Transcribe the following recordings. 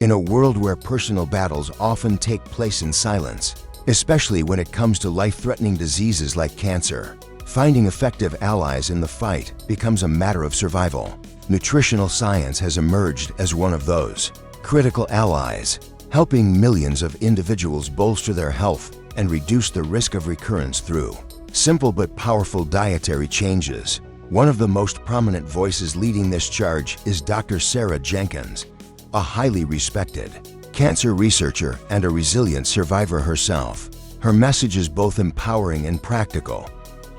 In a world where personal battles often take place in silence, especially when it comes to life-threatening diseases like cancer, finding effective allies in the fight becomes a matter of survival. Nutritional science has emerged as one of those critical allies, helping millions of individuals bolster their health and reduce the risk of recurrence through simple but powerful dietary changes. One of the most prominent voices leading this charge is Dr. Sarah Jenkins, a highly respected cancer researcher and a resilient survivor herself. Her message is both empowering and practical.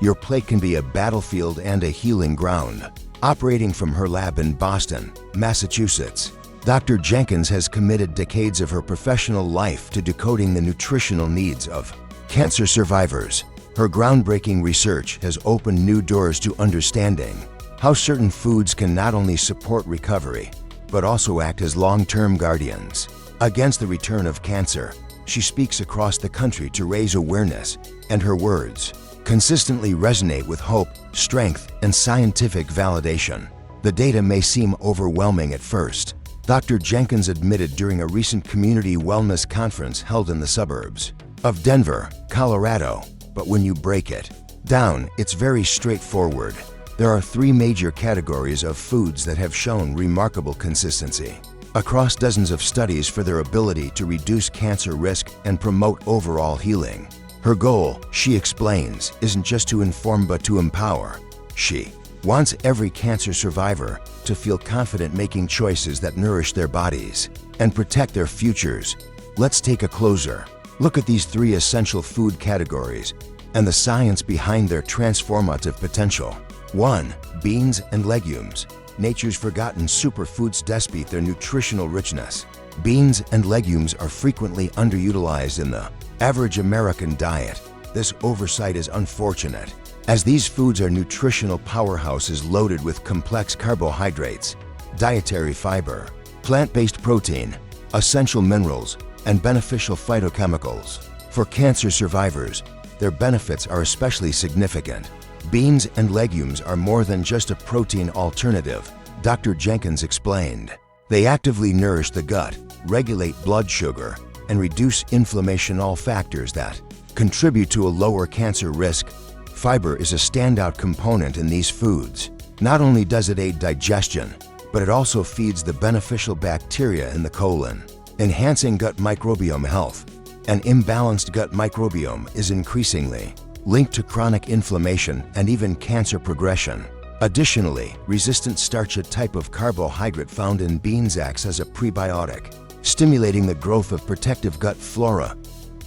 Your plate can be a battlefield and a healing ground. Operating from her lab in Boston, Massachusetts, Dr. Jenkins has committed decades of her professional life to decoding the nutritional needs of cancer survivors. Her groundbreaking research has opened new doors to understanding how certain foods can not only support recovery, but also act as long-term guardians against the return of cancer. She speaks across the country to raise awareness, and her words consistently resonate with hope, strength, and scientific validation. The data may seem overwhelming at first, Dr. Jenkins admitted during a recent community wellness conference held in the suburbs of Denver, Colorado. But when you break it down, it's very straightforward. There are three major categories of foods that have shown remarkable consistency across dozens of studies for their ability to reduce cancer risk and promote overall healing. Her goal, she explains, isn't just to inform but to empower. She wants every cancer survivor to feel confident making choices that nourish their bodies and protect their futures. Let's take a closer look at these three essential food categories and the science behind their transformative potential. 1. Beans and legumes. Nature's forgotten superfoods despite their nutritional richness. Beans and legumes are frequently underutilized in the average American diet. This oversight is unfortunate, as these foods are nutritional powerhouses loaded with complex carbohydrates, dietary fiber, plant-based protein, essential minerals, and beneficial phytochemicals. For cancer survivors, their benefits are especially significant. Beans and legumes are more than just a protein alternative, Dr. Jenkins explained. They actively nourish the gut, regulate blood sugar, and reduce inflammation, all factors that contribute to a lower cancer risk. Fiber is a standout component in these foods. Not only does it aid digestion, but it also feeds the beneficial bacteria in the colon, enhancing gut microbiome health. An imbalanced gut microbiome is increasingly linked to chronic inflammation and even cancer progression. Additionally, resistant starch, a type of carbohydrate found in beans, acts as a prebiotic, stimulating the growth of protective gut flora.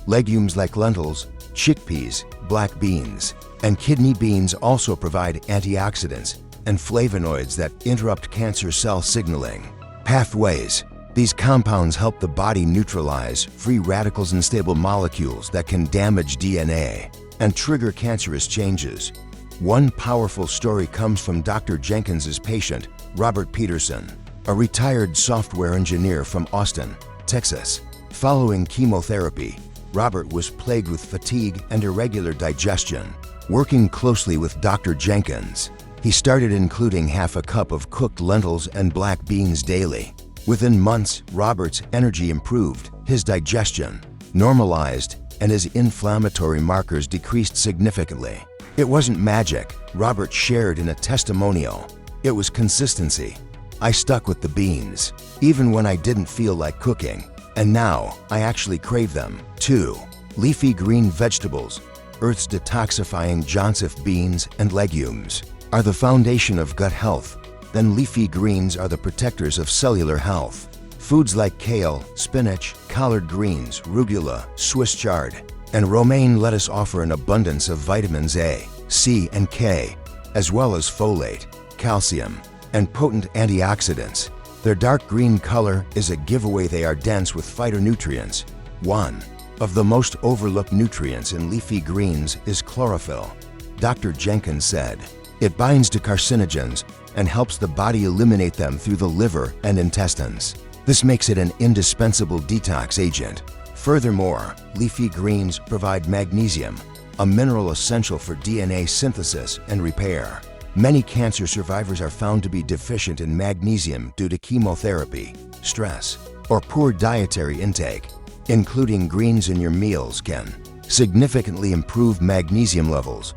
Legumes like lentils, chickpeas, black beans, and kidney beans also provide antioxidants and flavonoids that interrupt cancer cell signaling pathways. These compounds help the body neutralize free radicals and stable molecules that can damage DNA and trigger cancerous changes. One powerful story comes from Dr. Jenkins's patient, Robert Peterson, a retired software engineer from Austin, Texas. Following chemotherapy, Robert was plagued with fatigue and irregular digestion. Working closely with Dr. Jenkins, he started including half a cup of cooked lentils and black beans daily. Within months, Robert's energy improved, his digestion normalized, and his inflammatory markers decreased significantly. It wasn't magic, Robert shared in a testimonial. It was consistency. I stuck with the beans, even when I didn't feel like cooking, and now I actually crave them. 2. Leafy green vegetables. Earth's detoxifying Johnson beans and legumes are the foundation of gut health. Then leafy greens are the protectors of cellular health. Foods like kale, spinach, collard greens, arugula, Swiss chard, and romaine lettuce offer an abundance of vitamins A, C, and K, as well as folate, calcium, and potent antioxidants. Their dark green color is a giveaway. They are dense with phytonutrients. One of the most overlooked nutrients in leafy greens is chlorophyll. Dr. Jenkins said, it binds to carcinogens and helps the body eliminate them through the liver and intestines. This makes it an indispensable detox agent. Furthermore, leafy greens provide magnesium, a mineral essential for DNA synthesis and repair. Many cancer survivors are found to be deficient in magnesium due to chemotherapy, stress, or poor dietary intake. Including greens in your meals can significantly improve magnesium levels,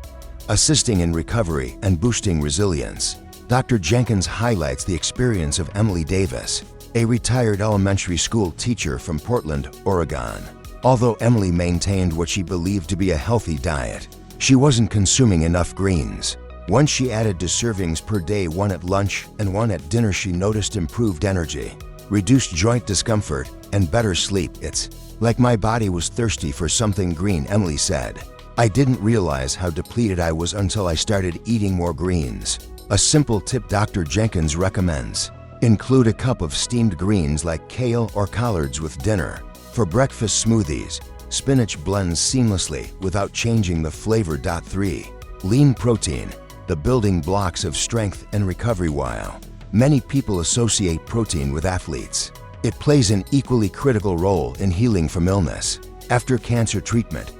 assisting in recovery and boosting resilience. Dr. Jenkins highlights the experience of Emily Davis, a retired elementary school teacher from Portland, Oregon. Although Emily maintained what she believed to be a healthy diet, she wasn't consuming enough greens. Once she added to servings per day, one at lunch and one at dinner, she noticed improved energy, reduced joint discomfort, and better sleep. "It's like my body was thirsty for something green," Emily said. "I didn't realize how depleted I was until I started eating more greens." A simple tip Dr. Jenkins recommends: include a cup of steamed greens like kale or collards with dinner. For breakfast smoothies, spinach blends seamlessly without changing the flavor. 3. Lean protein, the building blocks of strength and recovery. While many people associate protein with athletes, it plays an equally critical role in healing from illness. After cancer treatment,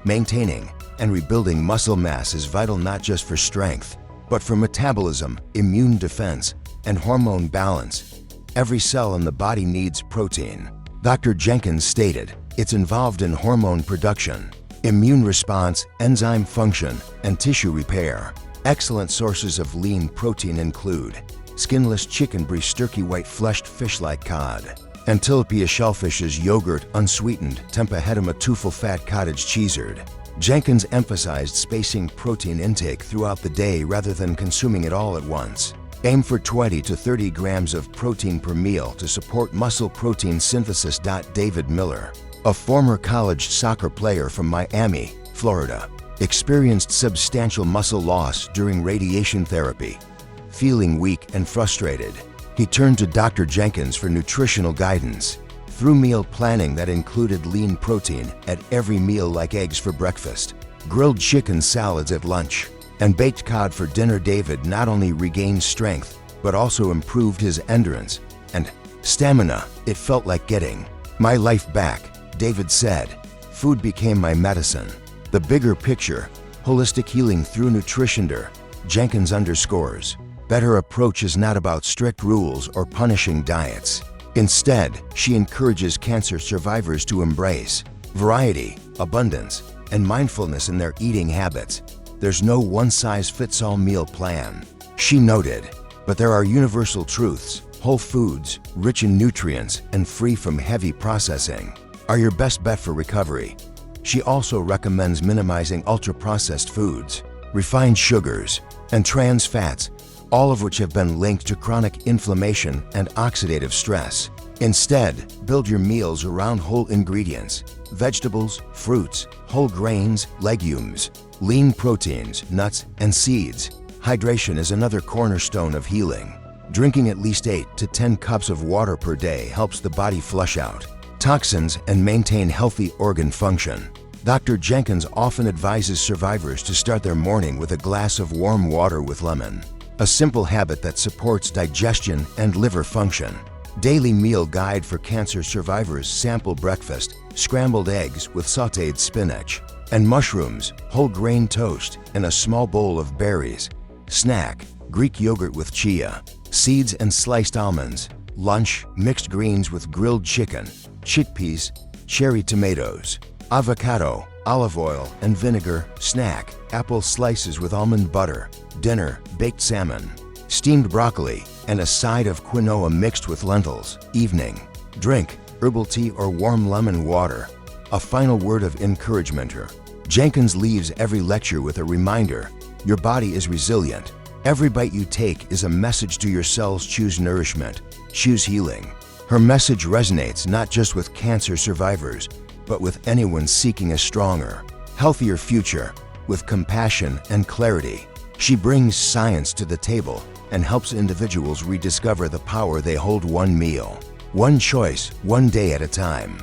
maintaining and rebuilding muscle mass is vital not just for strength, but for metabolism, immune defense, and hormone balance. Every cell in the body needs protein. Dr. Jenkins stated, "It's involved in hormone production, immune response, enzyme function, and tissue repair." Excellent sources of lean protein include skinless chicken breast, turkey, white fleshed fish like cod, and tilapia shellfishes, yogurt, unsweetened, tempeh, hedema, tofu fat, cottage cheesered. Jenkins emphasized spacing protein intake throughout the day rather than consuming it all at once. Aim for 20 to 30 grams of protein per meal to support muscle protein synthesis. David Miller, a former college soccer player from Miami, Florida, experienced substantial muscle loss during radiation therapy. Feeling weak and frustrated, he turned to Dr. Jenkins for nutritional guidance. Through meal planning that included lean protein at every meal like eggs for breakfast, grilled chicken salads at lunch, and baked cod for dinner, David not only regained strength, but also improved his endurance and stamina. "It felt like getting my life back," David said. "Food became my medicine." The bigger picture, holistic healing through nutrition. Jenkins underscores, better approach is not about strict rules or punishing diets. Instead, she encourages cancer survivors to embrace variety, abundance, and mindfulness in their eating habits. "There's no one-size-fits-all meal plan," she noted, "but there are universal truths. Whole foods, rich in nutrients and free from heavy processing, are your best bet for recovery." She also recommends minimizing ultra-processed foods, refined sugars, and trans fats, all of which have been linked to chronic inflammation and oxidative stress. Instead, build your meals around whole ingredients: vegetables, fruits, whole grains, legumes, lean proteins, nuts, and seeds. Hydration is another cornerstone of healing. Drinking at least 8 to 10 cups of water per day helps the body flush out toxins and maintain healthy organ function. Dr. Jenkins often advises survivors to start their morning with a glass of warm water with lemon, a simple habit that supports digestion and liver function. Daily meal guide for cancer survivors: sample breakfast, scrambled eggs with sautéed spinach and mushrooms, whole grain toast, and a small bowl of berries. Snack: Greek yogurt with chia, seeds and sliced almonds. Lunch: mixed greens with grilled chicken, chickpeas, cherry tomatoes, avocado, olive oil, and vinegar. Snack: apple slices with almond butter. Dinner: baked salmon, steamed broccoli, and a side of quinoa mixed with lentils. Evening: drink herbal tea or warm lemon water. A final word of encouragement. Jenkins leaves every lecture with a reminder: your body is resilient. Every bite you take is a message to your cells: choose nourishment, choose healing. Her message resonates not just with cancer survivors, but with anyone seeking a stronger, healthier future. With compassion and clarity, she brings science to the table and helps individuals rediscover the power they hold: one meal, one choice, one day at a time.